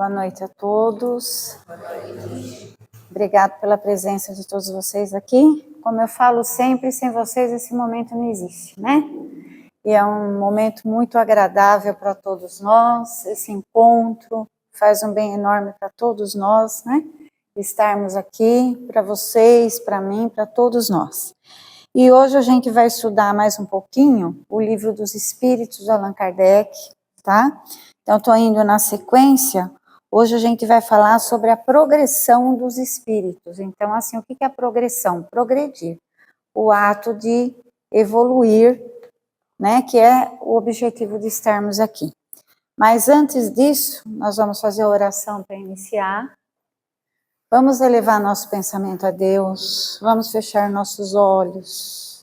Boa noite a todos. Obrigado pela presença de todos vocês aqui. Como eu falo sempre, sem vocês esse momento não existe, né? E é um momento muito agradável para todos nós, esse encontro faz um bem enorme para todos nós, né? Estarmos aqui, para vocês, para mim, para todos nós. E hoje a gente vai estudar mais um pouquinho o Livro dos Espíritos de Allan Kardec, tá? Então, estou indo na sequência. Hoje a gente vai falar sobre a progressão dos espíritos. Então, assim, o que é a progressão? Progredir. O ato de evoluir, né? Que é o objetivo de estarmos aqui. Mas antes disso, nós vamos fazer a oração para iniciar. Vamos elevar nosso pensamento a Deus. Vamos fechar nossos olhos.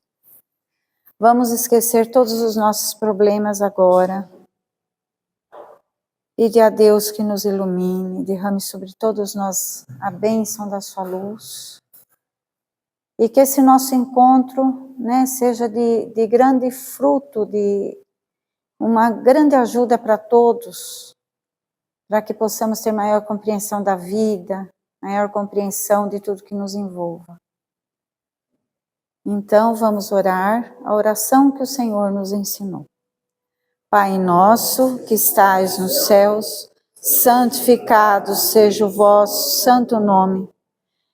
Vamos esquecer todos os nossos problemas agora. Pede a Deus que nos ilumine, derrame sobre todos nós a bênção da sua luz. E que esse nosso encontro, né, seja de grande fruto, de uma grande ajuda para todos, para que possamos ter maior compreensão da vida, maior compreensão de tudo que nos envolva. Então vamos orar a oração que o Senhor nos ensinou. Pai nosso que estais nos céus, santificado seja o vosso santo nome.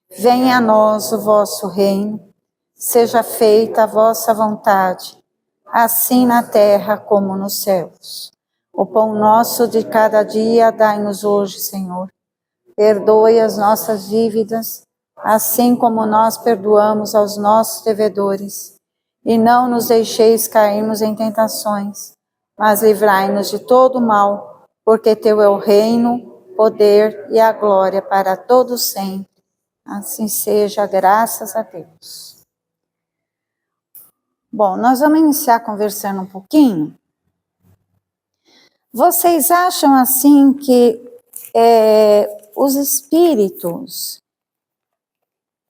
Venha a nós o vosso reino, seja feita a vossa vontade, assim na terra como nos céus. O pão nosso de cada dia dai-nos hoje, Senhor. Perdoe as nossas dívidas, assim como nós perdoamos aos nossos devedores. E não nos deixeis cairmos em tentações, mas livrai-nos de todo mal, porque teu é o reino, o poder e a glória para todos sempre. Assim seja, graças a Deus. Bom, nós vamos iniciar conversando um pouquinho. Vocês acham assim que os espíritos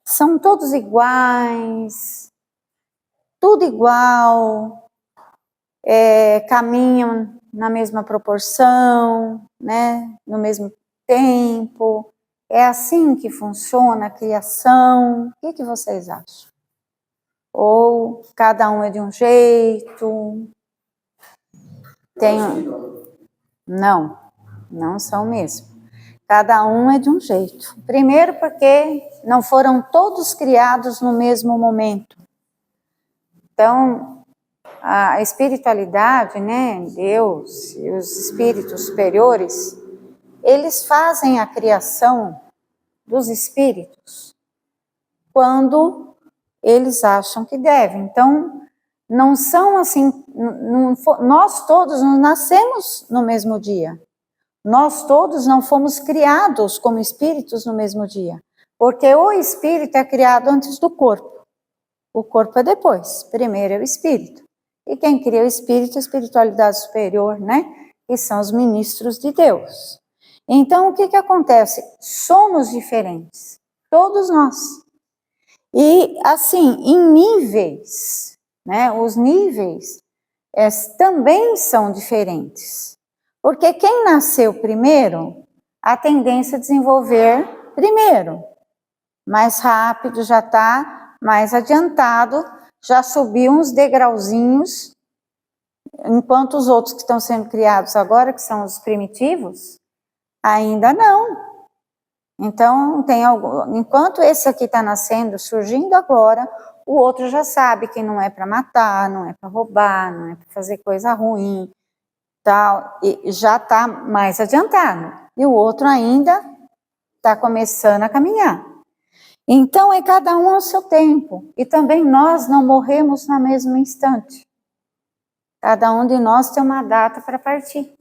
são todos iguais, tudo igual, caminham na mesma proporção, né, no mesmo tempo? É assim que funciona a criação? O que vocês acham? Ou cada um é de um jeito? Não são mesmo. Cada um é de um jeito. Primeiro porque não foram todos criados no mesmo momento. Então, a espiritualidade, né, Deus e os espíritos superiores, eles fazem a criação dos espíritos quando eles acham que devem. Então, não são assim, nós todos não nascemos no mesmo dia. Nós todos não fomos criados como espíritos no mesmo dia. Porque o espírito é criado antes do corpo. O corpo é depois. Primeiro é o espírito. E quem cria o espírito é a espiritualidade superior, né? Que são os ministros de Deus. Então, o que acontece? Somos diferentes. Todos nós. E, assim, em níveis, né? Os níveis também são diferentes. Porque quem nasceu primeiro, a tendência a desenvolver primeiro. Mais rápido, já está mais adiantado, já subiu uns degrauzinhos, enquanto os outros que estão sendo criados agora, que são os primitivos, ainda não. Então, enquanto esse aqui está nascendo, surgindo agora, o outro já sabe que não é para matar, não é para roubar, não é para fazer coisa ruim, tal, e já está mais adiantado. E o outro ainda está começando a caminhar. Então, é cada um ao seu tempo. E também nós não morremos no mesmo instante. Cada um de nós tem uma data para partir.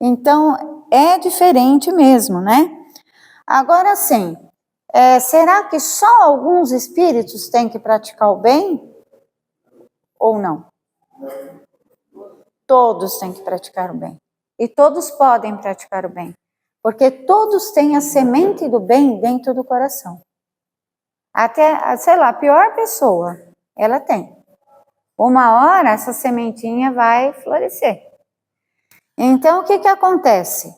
Então, é diferente mesmo, né? Agora sim, será que só alguns espíritos têm que praticar o bem? Ou não? Todos têm que praticar o bem. E todos podem praticar o bem. Porque todos têm a semente do bem dentro do coração. Até, sei lá, a pior pessoa, ela tem. Uma hora essa sementinha vai florescer. Então, o que acontece?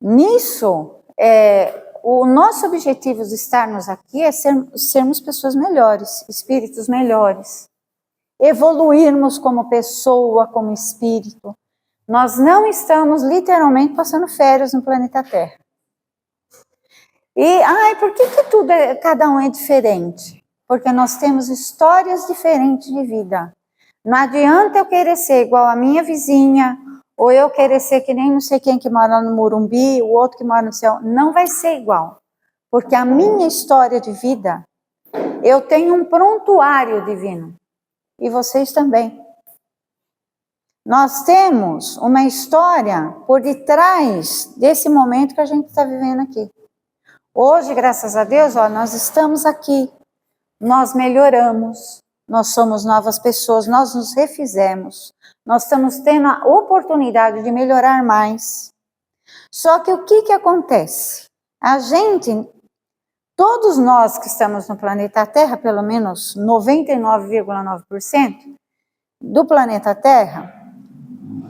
Nisso, o nosso objetivo de estarmos aqui é sermos pessoas melhores, espíritos melhores, evoluirmos como pessoa, como espírito. Nós não estamos literalmente passando férias no planeta Terra. E, por que cada um é diferente? Porque nós temos histórias diferentes de vida. Não adianta eu querer ser igual a minha vizinha, ou eu querer ser que nem não sei quem que mora no Morumbi, o outro que mora no céu. Não vai ser igual. Porque a minha história de vida, eu tenho um prontuário divino. E vocês também. Nós temos uma história por detrás desse momento que a gente está vivendo aqui. Hoje, graças a Deus, nós estamos aqui. Nós melhoramos. Nós somos novas pessoas, nós nos refizemos, nós estamos tendo a oportunidade de melhorar mais. Só que o que acontece? A gente, todos nós que estamos no planeta Terra, pelo menos 99,9% do planeta Terra,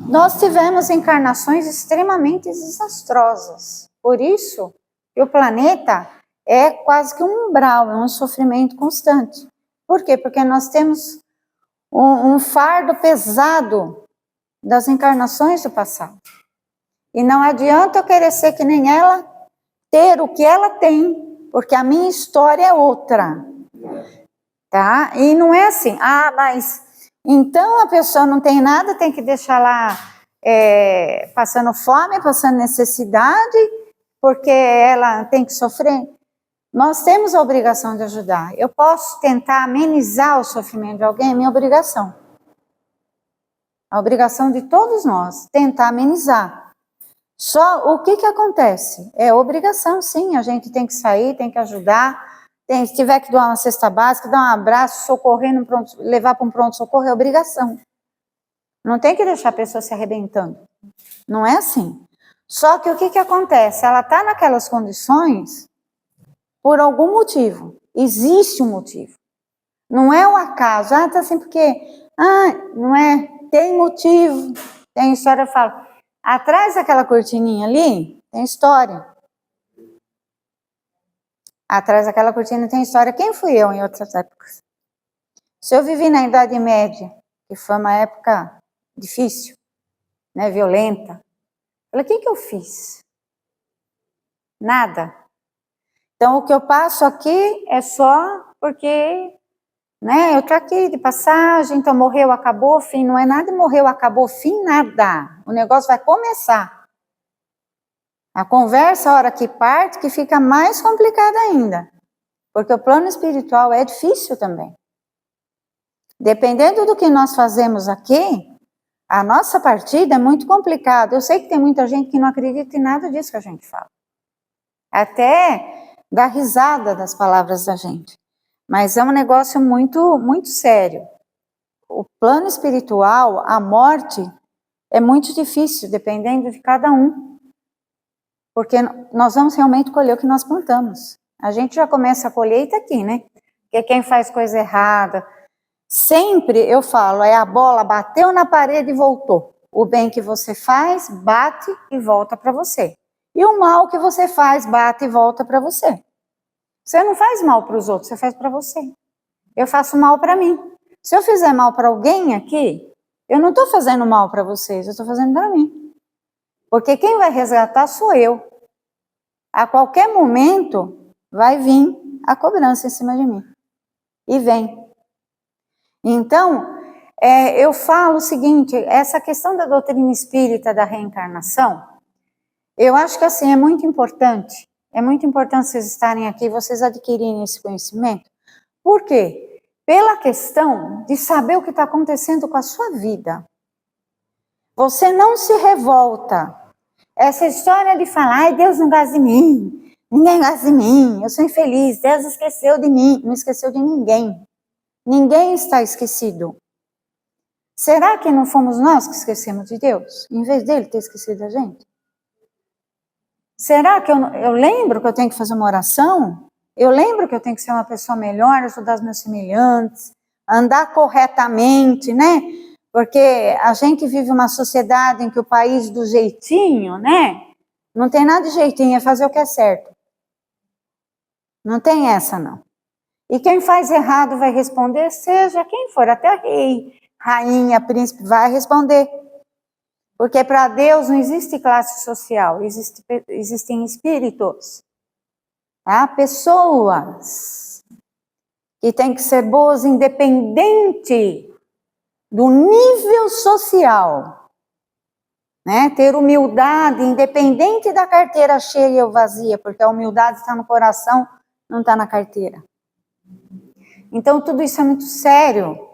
nós tivemos encarnações extremamente desastrosas. Por isso, o planeta é quase que um umbral, é um sofrimento constante. Por quê? Porque nós temos um fardo pesado das encarnações do passado. E não adianta eu querer ser que nem ela, ter o que ela tem, porque a minha história é outra. Tá? E não é assim, mas então a pessoa não tem nada, tem que deixar lá passando fome, passando necessidade, porque ela tem que sofrer. Nós temos a obrigação de ajudar. Eu posso tentar amenizar o sofrimento de alguém, é minha obrigação. A obrigação de todos nós, tentar amenizar. Só o que acontece? É obrigação, sim, a gente tem que sair, tem que ajudar, se tiver que doar uma cesta básica, dar um abraço, socorrer, levar para um pronto-socorro, é obrigação. Não tem que deixar a pessoa se arrebentando. Não é assim. Só que o que acontece? Ela está naquelas condições por algum motivo. Existe um motivo. Não é o acaso. Tá assim porque... não é. Tem motivo. Tem história, eu falo. Atrás daquela cortininha ali, tem história. Atrás daquela cortina tem história. Quem fui eu em outras épocas? Se eu vivi na Idade Média, que foi uma época difícil, né, violenta, eu falei, o que eu fiz? Nada. Então, o que eu passo aqui é só porque, né, eu estou aqui de passagem, então morreu, acabou, fim. Não é nada, morreu, acabou, fim, nada. O negócio vai começar. A conversa, a hora que parte, que fica mais complicada ainda. Porque o plano espiritual é difícil também. Dependendo do que nós fazemos aqui, a nossa partida é muito complicada. Eu sei que tem muita gente que não acredita em nada disso que a gente fala. Até dá risada das palavras da gente. Mas é um negócio muito, muito sério. O plano espiritual, a morte, é muito difícil, dependendo de cada um. Porque nós vamos realmente colher o que nós plantamos. A gente já começa a colheita aqui, né? Porque quem faz coisa errada... Sempre eu falo, a bola bateu na parede e voltou. O bem que você faz, bate e volta para você. E o mal que você faz, bate e volta para você. Você não faz mal para os outros, você faz para você. Eu faço mal para mim. Se eu fizer mal para alguém aqui, eu não estou fazendo mal para vocês, eu estou fazendo para mim. Porque quem vai resgatar sou eu. A qualquer momento vai vir a cobrança em cima de mim. E vem. Então, eu falo o seguinte, essa questão da doutrina espírita da reencarnação, eu acho que assim, é muito importante vocês estarem aqui, vocês adquirirem esse conhecimento. Por quê? Pela questão de saber o que está acontecendo com a sua vida. Você não se revolta. Essa história de falar, Deus não gosta de mim, ninguém gosta de mim, eu sou infeliz, Deus esqueceu de mim, não esqueceu de ninguém. Ninguém está esquecido. Será que não fomos nós que esquecemos de Deus, em vez dele ter esquecido da gente? Será que eu lembro que eu tenho que fazer uma oração? Eu lembro que eu tenho que ser uma pessoa melhor, ajudar os meus semelhantes, andar corretamente, né? Porque a gente vive uma sociedade em que o país do jeitinho, né? Não tem nada de jeitinho, é fazer o que é certo. Não tem essa, não. E quem faz errado vai responder, seja quem for, até rei, rainha, príncipe, vai responder. Porque para Deus não existe classe social, existem espíritos. Tá? Pessoas que têm que ser boas independente do nível social. Né? Ter humildade independente da carteira cheia ou vazia, porque a humildade está no coração, não está na carteira. Então tudo isso é muito sério.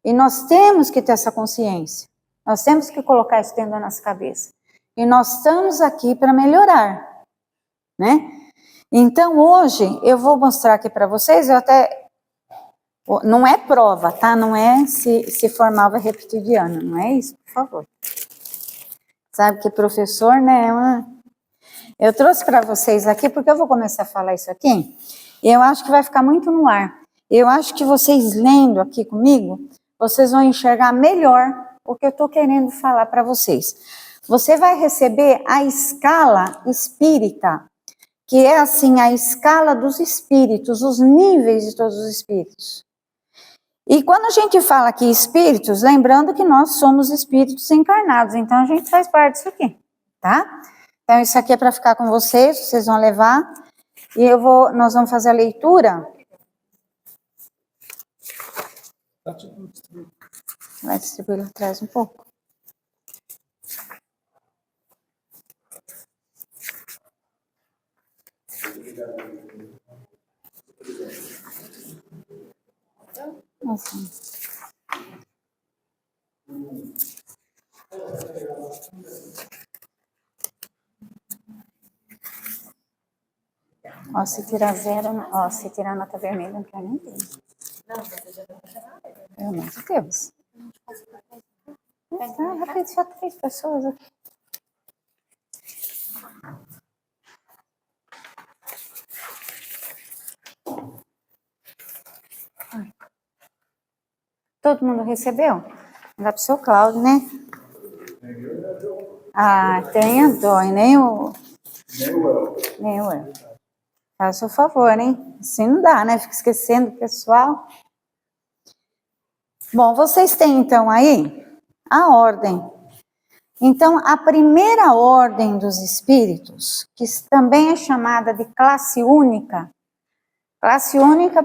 E nós temos que ter essa consciência. Nós temos que colocar isso dentro da nossa cabeça. E nós estamos aqui para melhorar, né? Então hoje eu vou mostrar aqui para vocês, não é prova, tá? Não é se formava reptiliano, não é isso, por favor. Sabe que professor, né? Eu trouxe para vocês aqui, porque eu vou começar a falar isso aqui, e eu acho que vai ficar muito no ar. Eu acho que vocês lendo aqui comigo, vocês vão enxergar melhor o que eu estou querendo falar para vocês. Você vai receber a escala espírita, que é assim, a escala dos espíritos, os níveis de todos os espíritos. E quando a gente fala aqui espíritos, lembrando que nós somos espíritos encarnados, então a gente faz parte disso aqui, tá? Então isso aqui é para ficar com vocês vão levar, e nós vamos fazer a leitura. Vai distribuir lá atrás um pouco. Nossa. Ó, se tirar zero, ó, se tirar nota vermelha, não quero nem ver. Não, você já vai. Pelo amor de Deus. Tá, rapidinho, só 3 pessoas aqui. Todo mundo recebeu? Dá para o seu Cláudio, né? Ah, tenha dó, nem o El. Faça o favor, hein? Assim não dá, né? Fica esquecendo o pessoal. Bom, vocês têm então aí a ordem. Então, a primeira ordem dos espíritos, que também é chamada de classe única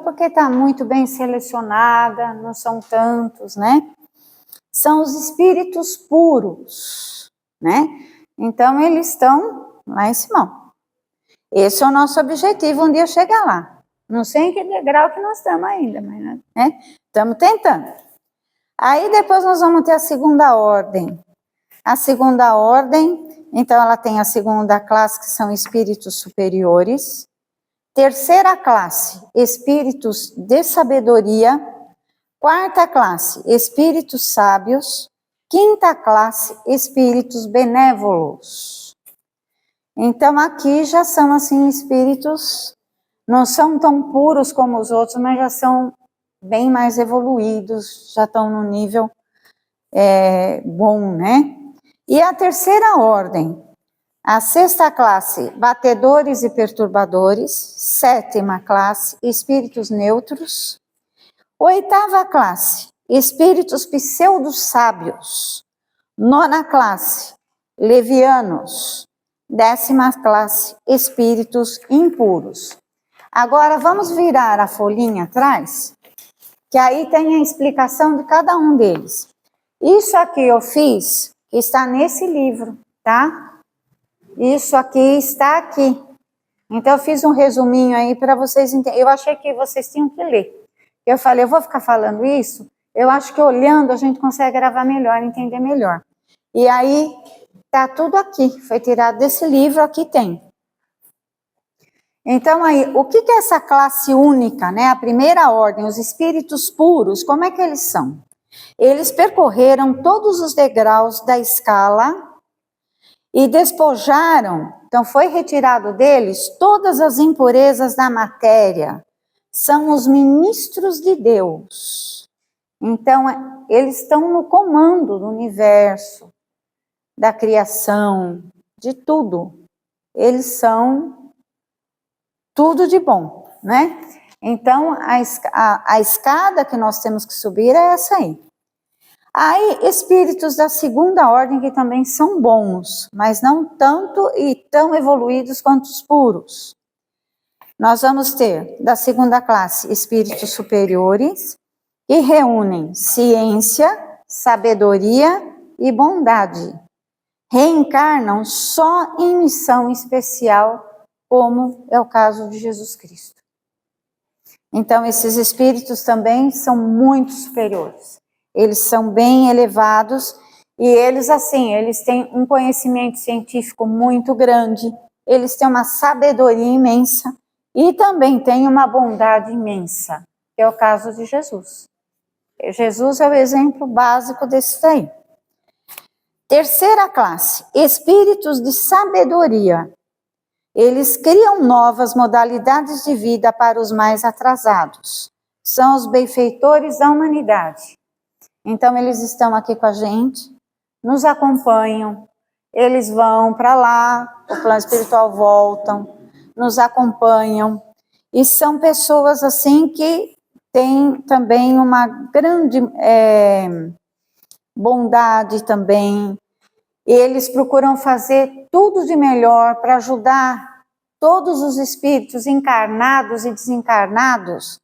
porque está muito bem selecionada, não são tantos, né? São os espíritos puros, né? Então, eles estão lá em cima. Esse é o nosso objetivo, um dia chegar lá. Não sei em que degrau que nós estamos ainda, mas né? Estamos tentando. Aí depois nós vamos ter a segunda ordem. A segunda ordem, então ela tem a segunda classe, que são espíritos superiores. Terceira classe, espíritos de sabedoria. Quarta classe, espíritos sábios. Quinta classe, espíritos benévolos. Então aqui já são assim espíritos, não são tão puros como os outros, mas já são bem mais evoluídos, já estão no nível bom, né? E a terceira ordem, a sexta classe, batedores e perturbadores. Sétima classe, espíritos neutros. Oitava classe, espíritos pseudo-sábios. Nona classe, levianos. 10ª classe, espíritos impuros. Agora vamos virar a folhinha atrás, que aí tem a explicação de cada um deles. Isso aqui eu fiz, que está nesse livro, tá? Isso aqui está aqui. Então eu fiz um resuminho aí para vocês entenderem. Eu achei que vocês tinham que ler. Eu falei, eu vou ficar falando isso, eu acho que olhando a gente consegue gravar melhor, entender melhor. E aí, tá tudo aqui, foi tirado desse livro, aqui tem. Então aí, o que é essa classe única, né? A primeira ordem, os espíritos puros, como é que eles são? Eles percorreram todos os degraus da escala e despojaram, então foi retirado deles todas as impurezas da matéria. São os ministros de Deus. Então, eles estão no comando do universo, da criação, de tudo. eles são tudo de bom, né? Então, a escada que nós temos que subir é essa aí. Aí, espíritos da segunda ordem que também são bons, mas não tanto e tão evoluídos quanto os puros. Nós vamos ter, da segunda classe, espíritos superiores, que reúnem ciência, sabedoria e bondade. Reencarnam só em missão especial, como é o caso de Jesus Cristo. Então, esses espíritos também são muito superiores. Eles são bem elevados e eles, assim, eles têm um conhecimento científico muito grande, eles têm uma sabedoria imensa e também têm uma bondade imensa, que é o caso de Jesus. Jesus é o exemplo básico desse daí. Terceira classe, espíritos de sabedoria. Eles criam novas modalidades de vida para os mais atrasados. São os benfeitores da humanidade. Então, eles estão aqui com a gente, nos acompanham, eles vão para lá, o plano espiritual voltam, nos acompanham, e são pessoas assim que têm também uma grande bondade também. Eles procuram fazer tudo de melhor para ajudar todos os espíritos encarnados e desencarnados,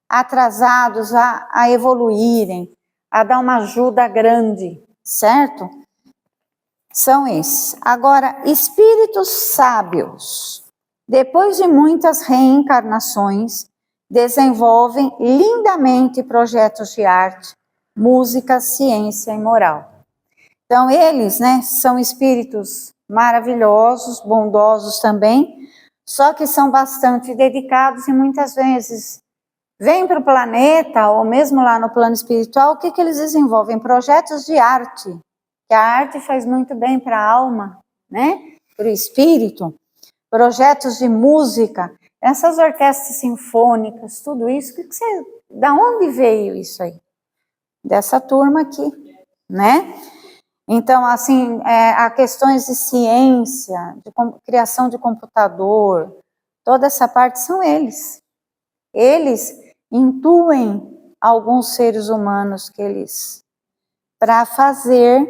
atrasados a evoluírem, a dar uma ajuda grande, certo? São esses. Agora, espíritos sábios, depois de muitas reencarnações, desenvolvem lindamente projetos de arte, música, ciência e moral. Então, eles, né, são espíritos maravilhosos, bondosos também, só que são bastante dedicados e muitas vezes vêm para o planeta, ou mesmo lá no plano espiritual, o que eles desenvolvem? Projetos de arte, que a arte faz muito bem para a alma, né, para o espírito. Projetos de música, essas orquestras sinfônicas, tudo isso, da onde veio isso aí? Dessa turma aqui, né? Então, assim, há questões de ciência, de criação de computador, toda essa parte são eles. Eles intuem alguns seres humanos para fazer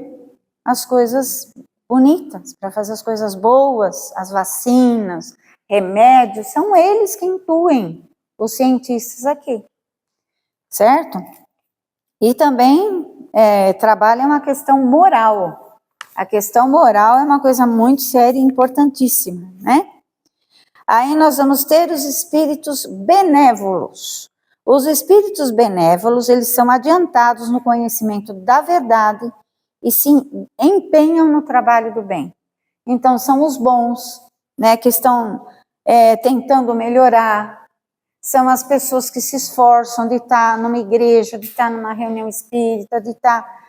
as coisas bonitas, para fazer as coisas boas, as vacinas, remédios, são eles que intuem, os cientistas aqui, certo? E também trabalham a questão moral. A questão moral é uma coisa muito séria e importantíssima, né? Aí nós vamos ter os espíritos benévolos. Os espíritos benévolos, eles são adiantados no conhecimento da verdade e se empenham no trabalho do bem. Então, são os bons, né, que estão tentando melhorar. São as pessoas que se esforçam de estar numa igreja, de estar numa reunião espírita, de estar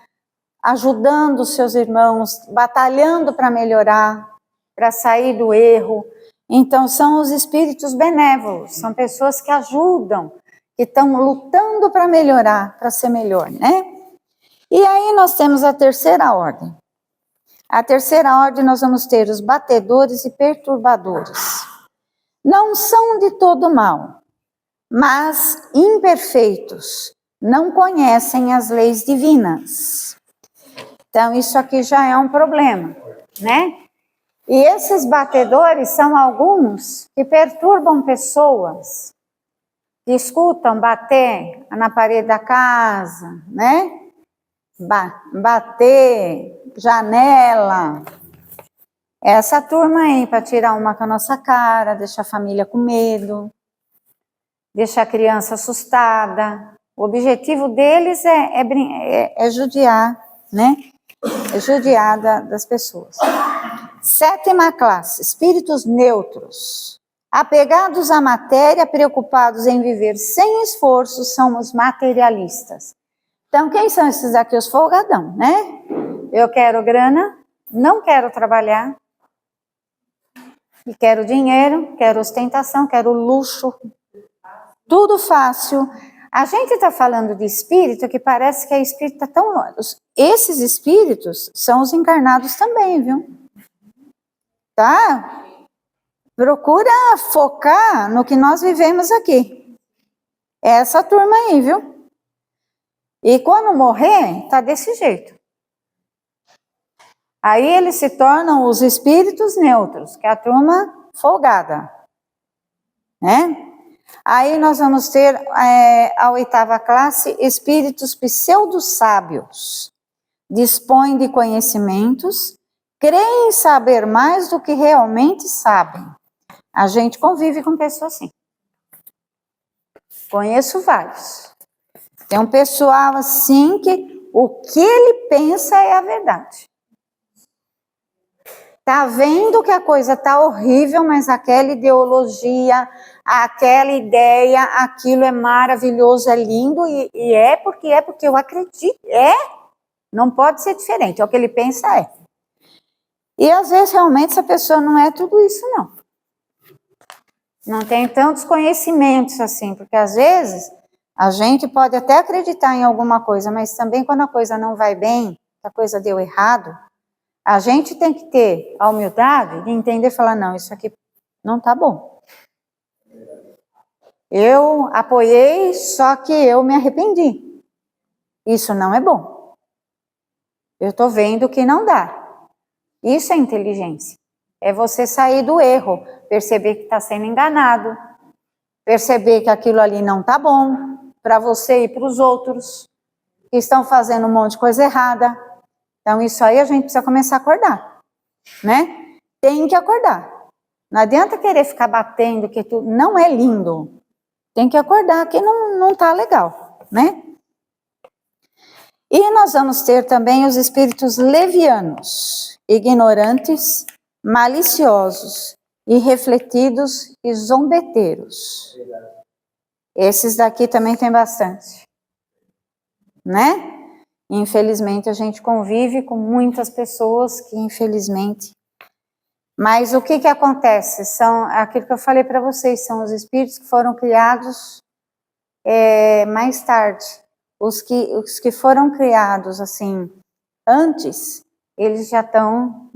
ajudando os seus irmãos, batalhando para melhorar, para sair do erro. Então, são os espíritos benévolos, são pessoas que ajudam, que estão lutando para melhorar, para ser melhor, né? E aí nós temos a terceira ordem. A terceira ordem nós vamos ter os batedores e perturbadores. Não são de todo mal, mas imperfeitos, não conhecem as leis divinas. Então, isso aqui já é um problema, né? E esses batedores são alguns que perturbam pessoas, que escutam bater na parede da casa, né? Bater, janela. Essa turma aí, para tirar uma com a nossa cara, deixar a família com medo, deixar a criança assustada. O objetivo deles é judiar, né? É judiar das pessoas. Sétima classe, espíritos neutros. Apegados à matéria, preocupados em viver sem esforço, são os materialistas. Então, quem são esses aqui? Os folgadão, né? Eu quero grana, não quero trabalhar, e quero dinheiro, quero ostentação, quero luxo, tudo fácil. A gente está falando de espírito que parece que é espírito tão longe. Esses espíritos são os encarnados também, viu? Tá? Procura focar no que nós vivemos aqui. É essa turma aí, viu? E quando morrer, tá desse jeito. Aí eles se tornam os espíritos neutros, que é a turma folgada, né? Aí nós vamos ter a 8ª classe, espíritos pseudo-sábios. Dispõem de conhecimentos, creem saber mais do que realmente sabem. A gente convive com pessoas assim. Conheço vários. Tem um pessoal assim que o que ele pensa é a verdade. Tá vendo que a coisa tá horrível, mas aquela ideologia, aquela ideia, aquilo é maravilhoso, é lindo, e é porque eu acredito, não pode ser diferente, é o que ele pensa é. E às vezes realmente essa pessoa não é tudo isso não. Não tem tantos conhecimentos assim, porque às vezes a gente pode até acreditar em alguma coisa, mas também quando a coisa não vai bem, a coisa deu errado, a gente tem que ter a humildade de entender e falar, não, isso aqui não tá bom. Eu apoiei, só que eu me arrependi. Isso não é bom. Eu tô vendo que não dá. Isso é inteligência. É você sair do erro, perceber que está sendo enganado, perceber que aquilo ali não tá bom, para você e para os outros, que estão fazendo um monte de coisa errada. Então isso aí a gente precisa começar a acordar, né? Tem que acordar. Não adianta querer ficar batendo que tudo não é lindo. Tem que acordar que não tá legal, né? E nós vamos ter também os espíritos levianos, ignorantes, maliciosos, irrefletidos e zombeteiros. Esses daqui também tem bastante, né? Infelizmente a gente convive com muitas pessoas que infelizmente... Mas o que acontece? São aquilo que eu falei para vocês, são os espíritos que foram criados mais tarde. Os que foram criados assim antes, eles já estão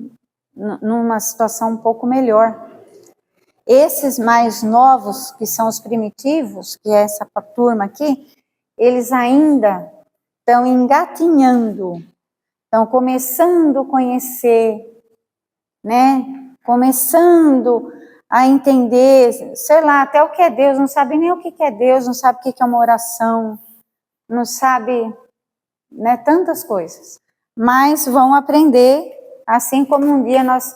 numa situação um pouco melhor. Esses mais novos, que são os primitivos, que é essa turma aqui, eles ainda estão engatinhando, estão começando a conhecer, né? Começando a entender, sei lá, até o que é Deus, não sabe nem o que é Deus, não sabe o que é uma oração, não sabe, né, tantas coisas. Mas vão aprender, assim como um dia nós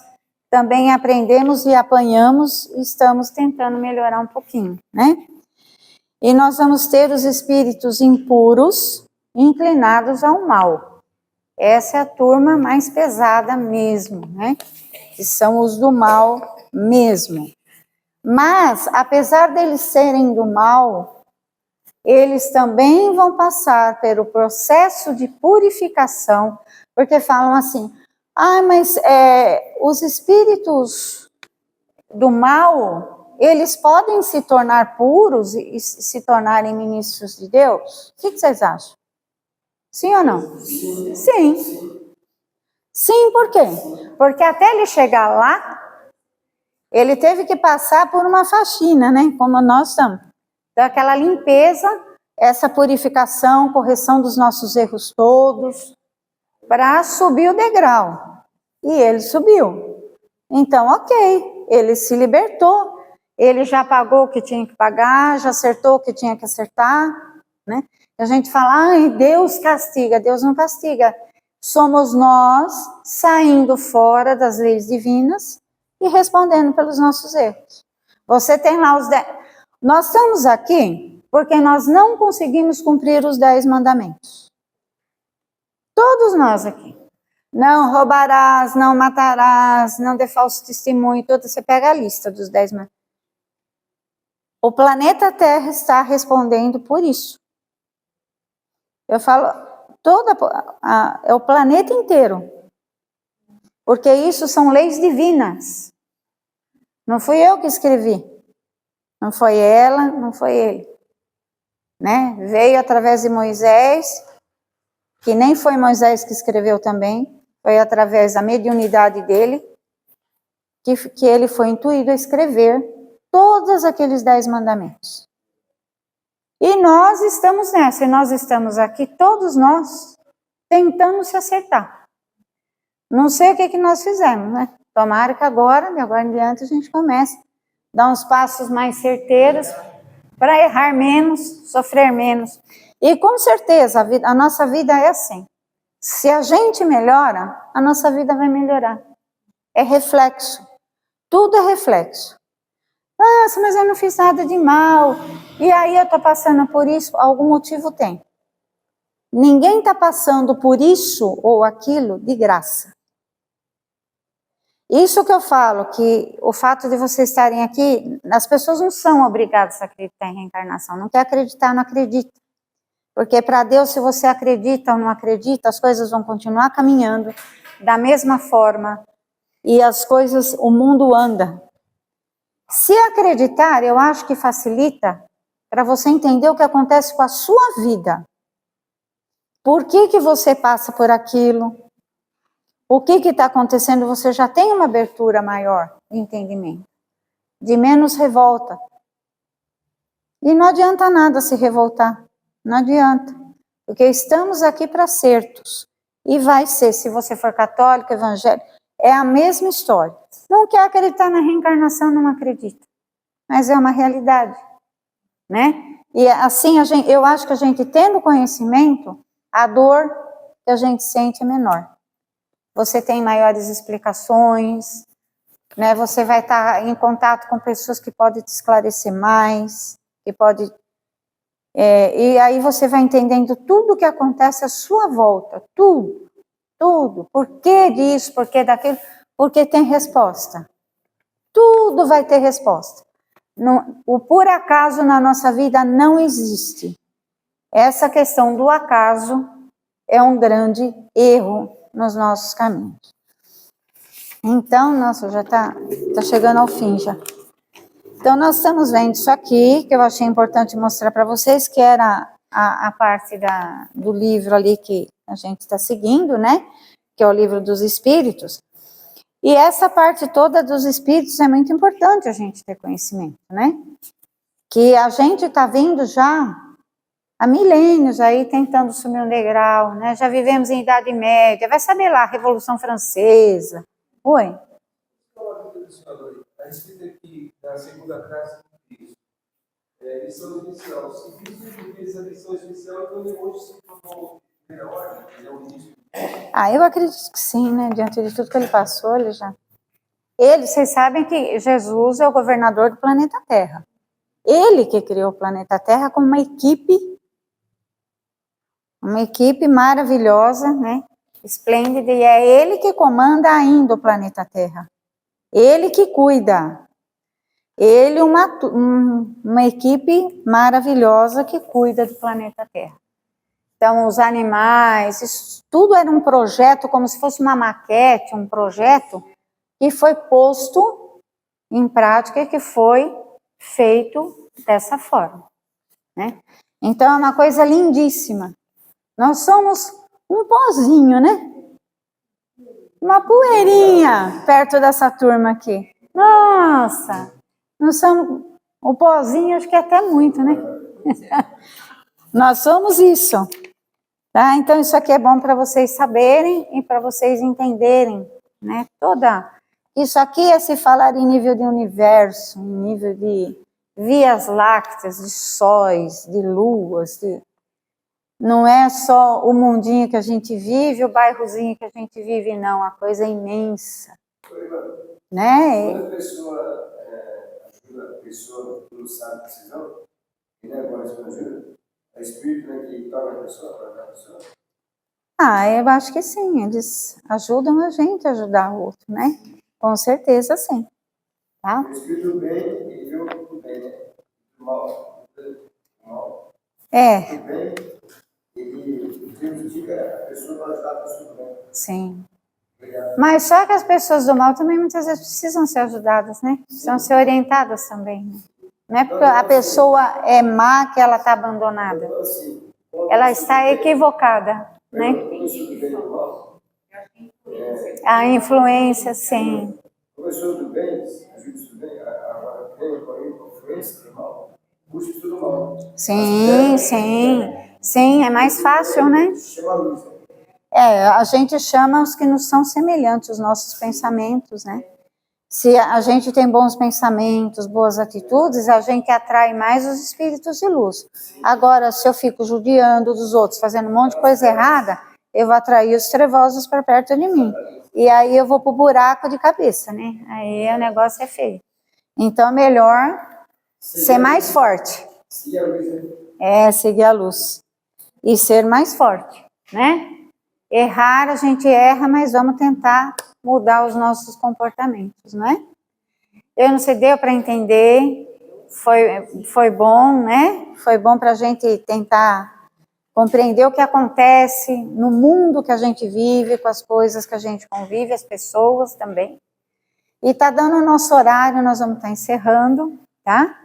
também aprendemos e apanhamos, e estamos tentando melhorar um pouquinho, né? E nós vamos ter os espíritos impuros, inclinados ao mal. Essa é a turma mais pesada mesmo, né? Que são os do mal mesmo. Mas, apesar deles serem do mal, eles também vão passar pelo processo de purificação, porque falam assim, mas os espíritos do mal, eles podem se tornar puros e se tornarem ministros de Deus? O que vocês acham? Sim ou não? Sim. Sim, por quê? Porque até ele chegar lá, ele teve que passar por uma faxina, né? Como nós estamos. Então, aquela limpeza, essa purificação, correção dos nossos erros todos, para subir o degrau. E ele subiu. Então, ok, ele se libertou, ele já pagou o que tinha que pagar, já acertou o que tinha que acertar, né? A gente fala, Deus castiga. Deus não castiga. Somos nós saindo fora das leis divinas e respondendo pelos nossos erros. Você tem lá os 10. Nós estamos aqui porque nós não conseguimos cumprir os 10 mandamentos. Todos nós aqui. Não roubarás, não matarás, não dê falso testemunho. Você pega a lista dos 10 mandamentos. O planeta Terra está respondendo por isso. Eu falo... é o planeta inteiro, porque isso são leis divinas. Não fui eu que escrevi, não foi ela, não foi ele, né? Veio através de Moisés, que nem foi Moisés que escreveu também, foi através da mediunidade dele, que ele foi intuído a escrever todos aqueles 10 mandamentos. E nós estamos nessa, e nós estamos aqui, todos nós, tentando se acertar. Não sei o que nós fizemos, né? Tomara que agora, de agora em diante, a gente comece a dar uns passos mais certeiros para errar menos, sofrer menos. E com certeza, a nossa vida é assim. Se a gente melhora, a nossa vida vai melhorar. É reflexo. Tudo é reflexo. Nossa, mas eu não fiz nada de mal. E aí eu estou passando por isso, algum motivo tem. Ninguém está passando por isso ou aquilo de graça. Isso que eu falo, que o fato de vocês estarem aqui, as pessoas não são obrigadas a acreditar em reencarnação. Não quer acreditar, não acredita. Porque para Deus, se você acredita ou não acredita, as coisas vão continuar caminhando da mesma forma. E as coisas, o mundo anda. Se acreditar, eu acho que facilita para você entender o que acontece com a sua vida. Por que você passa por aquilo? O que está acontecendo? Você já tem uma abertura maior de entendimento, de menos revolta. E não adianta nada se revoltar, não adianta, porque estamos aqui para acertos. E vai ser, se você for católico, evangélico, é a mesma história. Não quer acreditar na reencarnação, não acredita. Mas é uma realidade, né? E assim, eu acho que a gente tendo conhecimento, a dor que a gente sente é menor. Você tem maiores explicações, né? Você vai estar em contato com pessoas que podem te esclarecer mais, que pode, e aí você vai entendendo tudo o que acontece à sua volta, tudo. Por que disso, por que daquilo, porque tem resposta. Tudo vai ter resposta. O por acaso na nossa vida não existe. Essa questão do acaso é um grande erro nos nossos caminhos. Então, nossa, já tá chegando ao fim já. Então, nós estamos vendo isso aqui, que eu achei importante mostrar para vocês, que era a parte do livro ali que a gente está seguindo, né? Que é o livro dos Espíritos. E essa parte toda dos Espíritos é muito importante a gente ter conhecimento, né? Que a gente está vindo já há milênios aí tentando subir um degrau, né? Já vivemos em Idade Média, vai saber lá, Revolução Francesa. Oi? A respeito aqui da segunda classe de Cristo, lição inicial. Se Cristo fez a lição inicial, então depois se tornou primeira ordem, ele é o início. Eu acredito que sim, né? Diante de tudo que ele passou, ele já... vocês sabem que Jesus é o governador do planeta Terra. Ele que criou o planeta Terra com uma equipe maravilhosa, né? Esplêndida, e é ele que comanda ainda o planeta Terra. Ele que cuida. Ele, uma equipe maravilhosa que cuida do planeta Terra. Então, os animais, isso tudo era um projeto, como se fosse uma maquete, um projeto que foi posto em prática e que foi feito dessa forma, né? Então, é uma coisa lindíssima. Nós somos um pozinho, né? Uma poeirinha perto dessa turma aqui. Nossa, nós somos o pozinho, acho que é até muito, né? Nós somos isso, tá? Então, isso aqui é bom para vocês saberem e para vocês entenderem, né? Isso aqui é se falar em nível de universo, em nível de vias lácteas, de sóis, de luas, não é só o mundinho que a gente vive, o bairrozinho que a gente vive, não, a coisa é imensa. Né? Quando a pessoa ajuda a pessoa que não sabe decisão, e não é bom ajuda, é espírito, né, que toca a pessoa, toca a pessoa? Eu acho que sim, eles ajudam a gente a ajudar o outro, né? Com certeza, sim. Tá? O espírito do bem e viu o bem, né? O mal. O mal. O bem, ele prejudica a pessoa para ajudar a pessoa do bem. Sim. Obrigado. Mas só que as pessoas do mal também muitas vezes precisam ser ajudadas, né? Precisam ser orientadas também, né? Não é porque a pessoa é má que ela está abandonada. Ela está equivocada, né? A influência, sim. A pessoa do bem, busca tudo mal. Sim, é mais fácil, né? Chama a luz. A gente chama os que nos são semelhantes, os nossos pensamentos, né? Se a gente tem bons pensamentos, boas atitudes, a gente atrai mais os espíritos de luz. Agora, se eu fico judiando dos outros, fazendo um monte de coisa errada, eu vou atrair os trevosos para perto de mim. E aí eu vou pro buraco de cabeça, né? Aí o negócio é feio. Então, é melhor ser mais forte. Seguir a luz, né? Seguir a luz. E ser mais forte, né? Errar, a gente erra, mas vamos tentar mudar os nossos comportamentos, né? Eu não sei, deu para entender, foi bom, né? Foi bom para a gente tentar compreender o que acontece no mundo que a gente vive, com as coisas que a gente convive, as pessoas também. E tá dando o nosso horário, nós vamos estar encerrando, tá?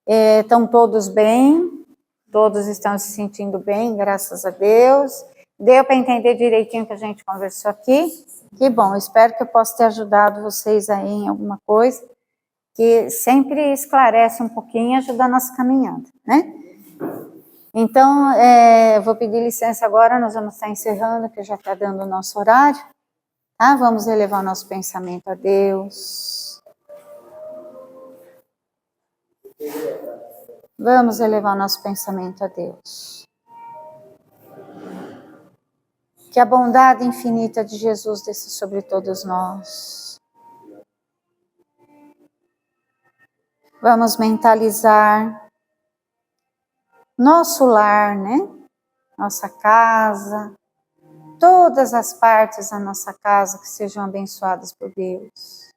Estão todos bem, todos estão se sentindo bem, graças a Deus. Deu para entender direitinho o que a gente conversou aqui? Que bom, espero que eu possa ter ajudado vocês aí em alguma coisa, que sempre esclarece um pouquinho e ajuda a nossa caminhada, né? Então, eu vou pedir licença agora, nós vamos estar encerrando, que já está dando o nosso horário, tá? Vamos elevar o nosso pensamento a Deus. Vamos elevar o nosso pensamento a Deus. Que a bondade infinita de Jesus desça sobre todos nós. Vamos mentalizar nosso lar, né? Nossa casa, todas as partes da nossa casa que sejam abençoadas por Deus.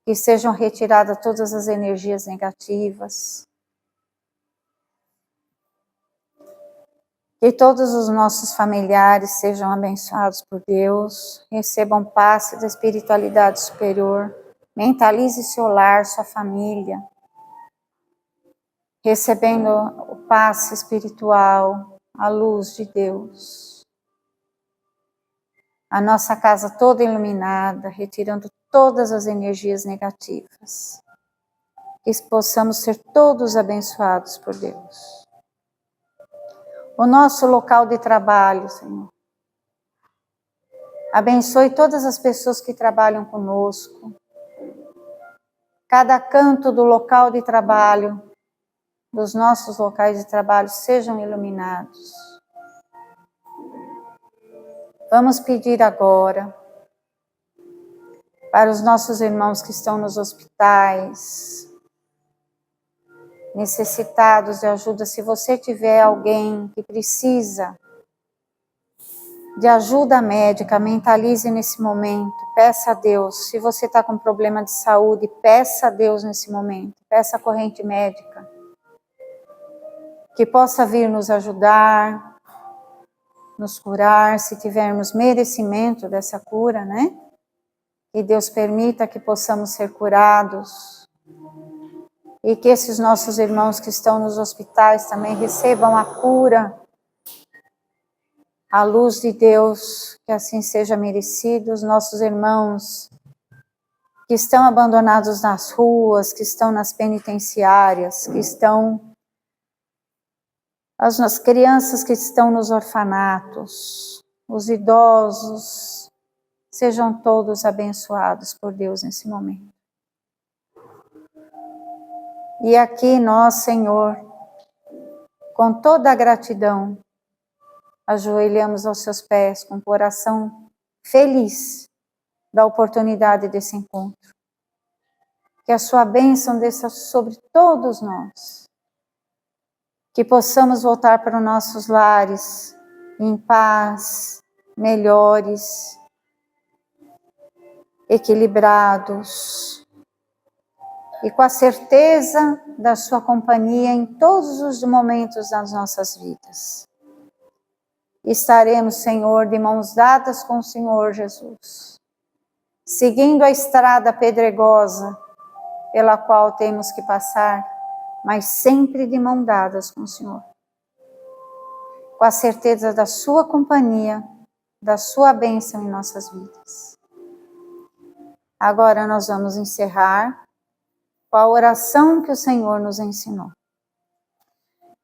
Que sejam retiradas todas as energias negativas. Que todos os nossos familiares sejam abençoados por Deus, recebam passe da espiritualidade superior, mentalize seu lar, sua família, recebendo o passe espiritual, a luz de Deus. A nossa casa toda iluminada, retirando todas as energias negativas. Que possamos ser todos abençoados por Deus. O nosso local de trabalho, Senhor. Abençoe todas as pessoas que trabalham conosco. Cada canto do local de trabalho, dos nossos locais de trabalho, sejam iluminados. Vamos pedir agora para os nossos irmãos que estão nos hospitais, necessitados de ajuda. Se você tiver alguém que precisa de ajuda médica, mentalize nesse momento, peça a Deus. Se você está com problema de saúde, peça a Deus nesse momento, peça a corrente médica, que possa vir nos ajudar, nos curar, se tivermos merecimento dessa cura, né? Que Deus permita que possamos ser curados, e que esses nossos irmãos que estão nos hospitais também recebam a cura, a luz de Deus, que assim seja merecido. Os nossos irmãos que estão abandonados nas ruas, que estão nas penitenciárias, que estão as crianças que estão nos orfanatos, os idosos, sejam todos abençoados por Deus nesse momento. E aqui nós, Senhor, com toda a gratidão, ajoelhamos aos seus pés com o coração feliz da oportunidade desse encontro. Que a sua bênção desça sobre todos nós. Que possamos voltar para os nossos lares em paz, melhores, equilibrados e com a certeza da sua companhia em todos os momentos das nossas vidas. Estaremos, Senhor, de mãos dadas com o Senhor Jesus, seguindo a estrada pedregosa pela qual temos que passar, mas sempre de mãos dadas com o Senhor. Com a certeza da sua companhia, da sua bênção em nossas vidas. Agora nós vamos encerrar com a oração que o Senhor nos ensinou.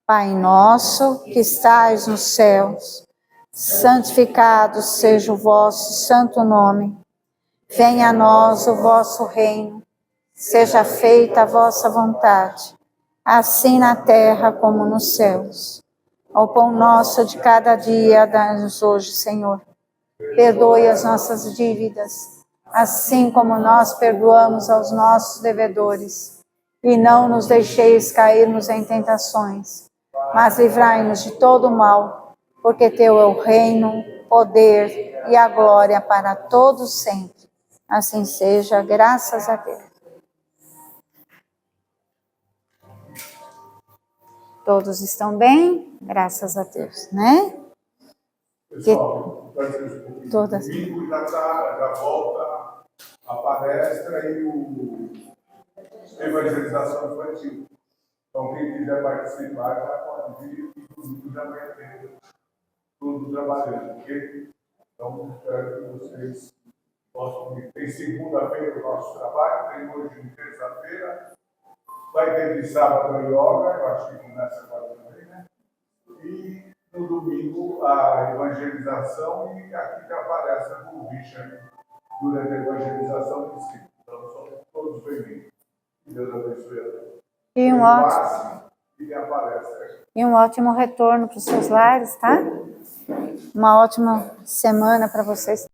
Pai nosso que estais nos céus, santificado seja o vosso santo nome. Venha a nós o vosso reino. Seja feita a vossa vontade, assim na terra como nos céus. O pão nosso de cada dia dá-nos hoje, Senhor. Perdoe as nossas dívidas, assim como nós perdoamos aos nossos devedores. E não nos deixeis cairmos em tentações, mas livrai-nos de todo o mal, porque teu é o reino, o poder e a glória para todos sempre. Assim seja, graças a Deus. Todos estão bem? Graças a Deus, né? Pessoal, Todas. domingo já volta a palestra e a evangelização infantil. Então, quem quiser participar já pode vir e domingo já vai ter tudo trabalhando, ok? Então, espero que vocês possam vir. Tem segunda-feira o nosso trabalho, tem hoje terça-feira, vai ter de sábado yoga, eu acho que começa agora também, né? E no domingo a evangelização e aqui que aparece o Richard durante a evangelização em si. Então são todos bem-vindos. Que Deus abençoe a todos. E um ótimo retorno para os seus lares, tá? Uma ótima semana para vocês.